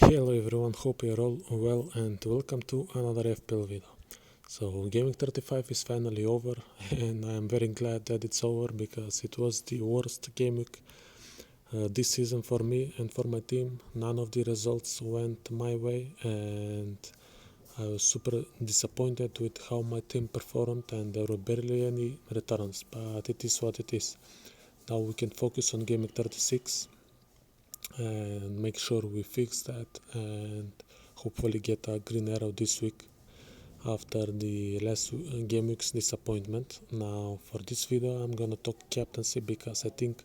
Hello everyone, hope you're all well and welcome to another FPL video. So Gaming 35 is finally over and I'm very glad that it's over because it was the worst game week this season for me and for my team. None of the results went my way and I was super disappointed with how my team performed and there were barely any returns, but it is what it is. Now we can focus on Gaming 36 and make sure we fix that and hopefully get a green arrow this week after the last game week's disappointment. Now for this video I'm gonna talk captaincy because I think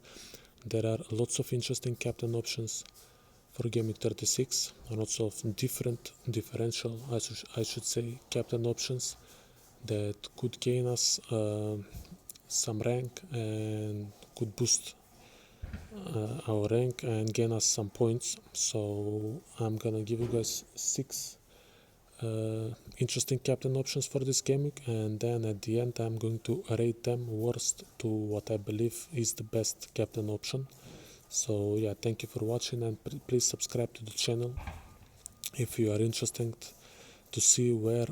there are lots of interesting captain options for game week 36, lots of differential I should say captain options that could gain us some rank and could boost our rank and gain us some points. So I'm gonna give you guys 6 interesting captain options for this game week, and then at the end I'm going to rate them worst to what I believe is the best captain option. So yeah, thank you for watching and please subscribe to the channel if you are interested to see where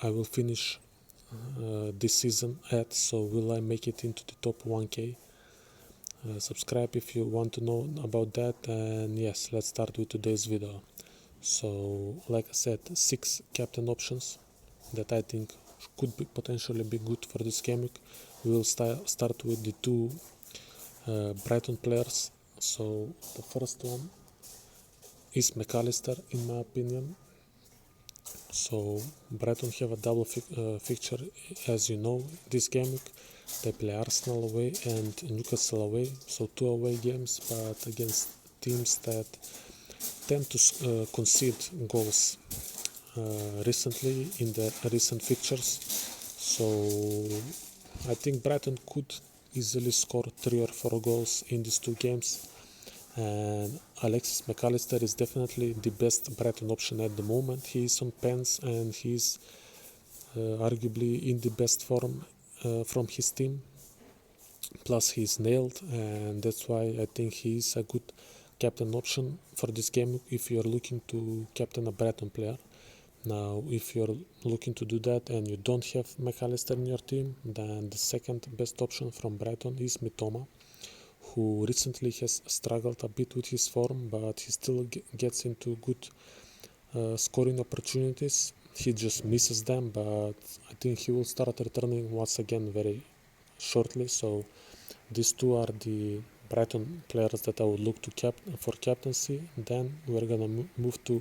I will finish this season at. So will I make it into the top 1k? Subscribe if you want to know about that, and yes, let's start with today's video. So like I said, 6 captain options that I think could potentially be good for this game week. We will start with the 2 Brighton players. So the first one is McAllister in my opinion. So Brighton have a double fixture, as you know, this game week. They play Arsenal away and Newcastle away, so 2 away games, but against teams that tend to concede goals recently in their recent fixtures. So I think Brighton could easily score 3 or 4 goals in these 2 games. And Alexis McAllister is definitely the best Brighton option at the moment. He is on pens and he's arguably in the best form from his team. Plus he's nailed, and that's why I think he's a good captain option for this game if you're looking to captain a Brighton player. Now if you're looking to do that and you don't have McAllister in your team, then the second best option from Brighton is Mitoma, who recently has struggled a bit with his form, but he still gets into good scoring opportunities. He just misses them, but I think he will start returning once again very shortly. So these 2 are the Brighton players that I would look to for captaincy. Then we're gonna move to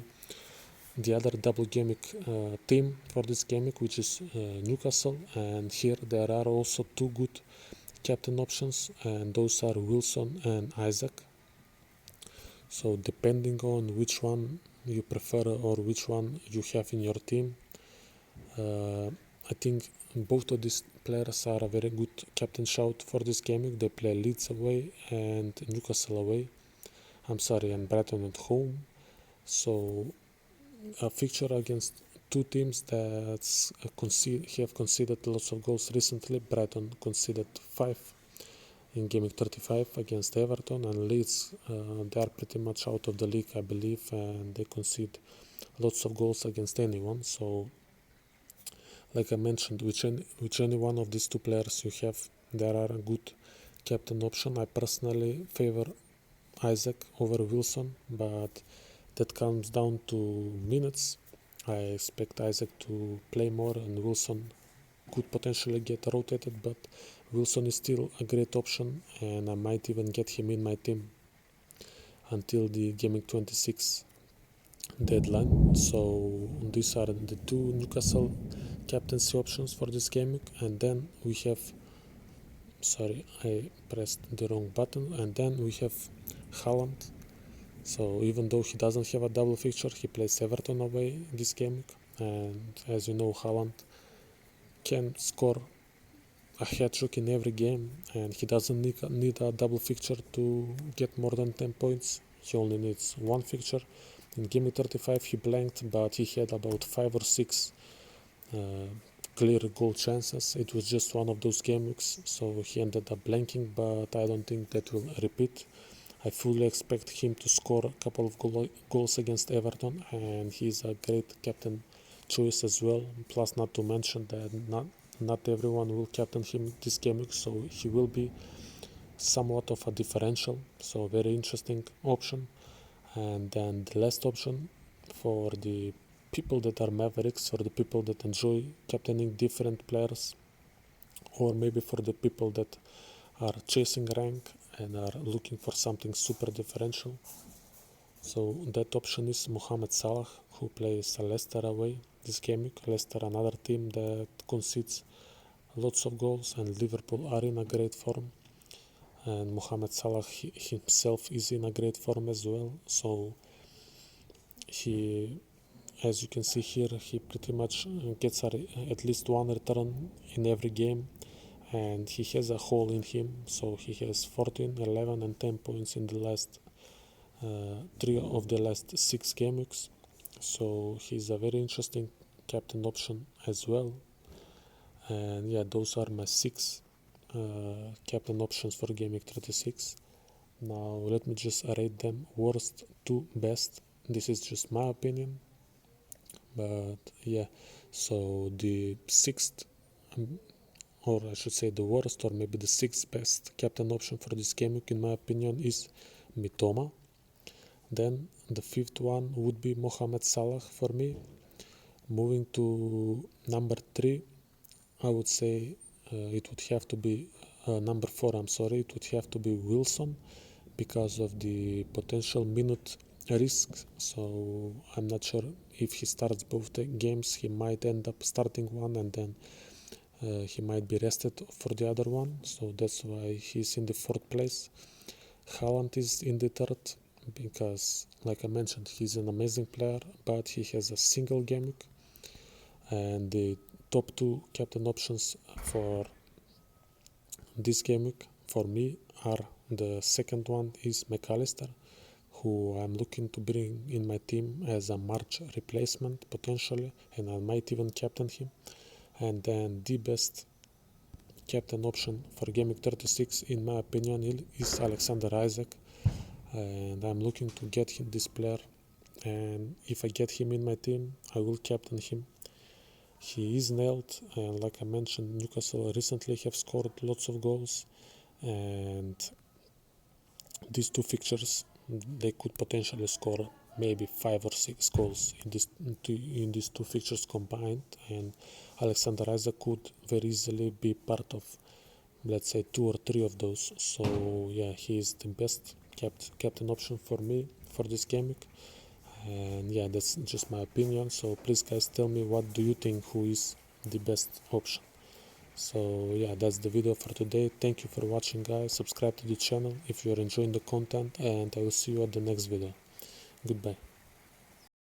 the other double game week team for this game week, which is Newcastle, and here there are also 2 good captain options, and those are Wilson and Isaac. So depending on which one you prefer or which one you have in your team, I think both of these players are a very good captain shout for this game week. They play Leeds away and Newcastle away. And Brighton at home. So a fixture against 2 teams that have conceded lots of goals recently. Brighton conceded 5 in Gaming 35 against Everton, and Leeds, they are pretty much out of the league, I believe, and they concede lots of goals against anyone. So like I mentioned, which any one of these 2 players you have, there are a good captain option. I personally favor Isaac over Wilson, but that comes down to minutes. I expect Isaac to play more and Wilson could potentially get rotated, but Wilson is still a great option and I might even get him in my team until the Gaming 26 deadline. So these are the 2 Newcastle captaincy options for this game week, and then we have, sorry, I pressed the wrong button, and then we have Haaland. So even though he doesn't have a double fixture, he plays Everton away this game week, and as you know, Haaland can score a hat-trick in every game, and he doesn't need a double fixture to get more than 10 points. He only needs 1 fixture. In game 35 he blanked, but he had about 5 or 6 clear goal chances. It was just one of those game weeks, so he ended up blanking, but I don't think that will repeat. I fully expect him to score a couple of goals against Everton, and he's a great captain choice as well. Plus, not to mention that not everyone will captain him this game week, so he will be somewhat of a differential, so very interesting option. And then the last option for the people that are Mavericks, or the people that enjoy captaining different players, or maybe for the people that are chasing rank and are looking for something super differential. So that option is Mohamed Salah, who plays Leicester away this game week. Leicester, another team that concedes lots of goals, and Liverpool are in a great form. And Mohamed Salah himself is in a great form as well. So he, as you can see here, he pretty much gets at least one return in every game, and he has a hole in him. So he has 14, 11 and 10 points in the last 3 of the last 6 game weeks. So he's a very interesting captain option as well. And yeah, those are my 6 captain options for game week 36. Now let me just rate them worst to best. This is just my opinion, but yeah. So the 6th, or I should say the worst, or maybe the 6th best captain option for this game week in my opinion is Mitoma. Then the 5th one would be Mohamed Salah for me. Moving to number 3, I would say it would have to be number 4, I'm sorry, it would have to be Wilson, because of the potential minute risks. So I'm not sure if he starts both the games, he might end up starting one, and then he might be rested for the other one. So that's why he's in the 4th place. Haaland is in the 3rd, because like I mentioned, he's an amazing player, but he has a single game week. And the top 2 captain options for this game week for me are, the second one is McAllister, who I'm looking to bring in my team as a March replacement potentially, and I might even captain him. And then the best captain option for game week 36 in my opinion is Alexander Isaac, and I'm looking to get him, this player, and if I get him in my team I will captain him. He is nailed, and like I mentioned, Newcastle recently have scored lots of goals, and these 2 fixtures they could potentially score maybe 5 or 6 goals in these 2 fixtures combined, and Alexander Isaac could very easily be part of, let's say, 2 or 3 of those. So yeah, he is the best captain option for me for this game week. And yeah, that's just my opinion, so please guys tell me what do you think, who is the best option. So yeah, that's the video for today. Thank you for watching guys. Subscribe to the channel if you are enjoying the content, and I will see you at the next video. Goodbye.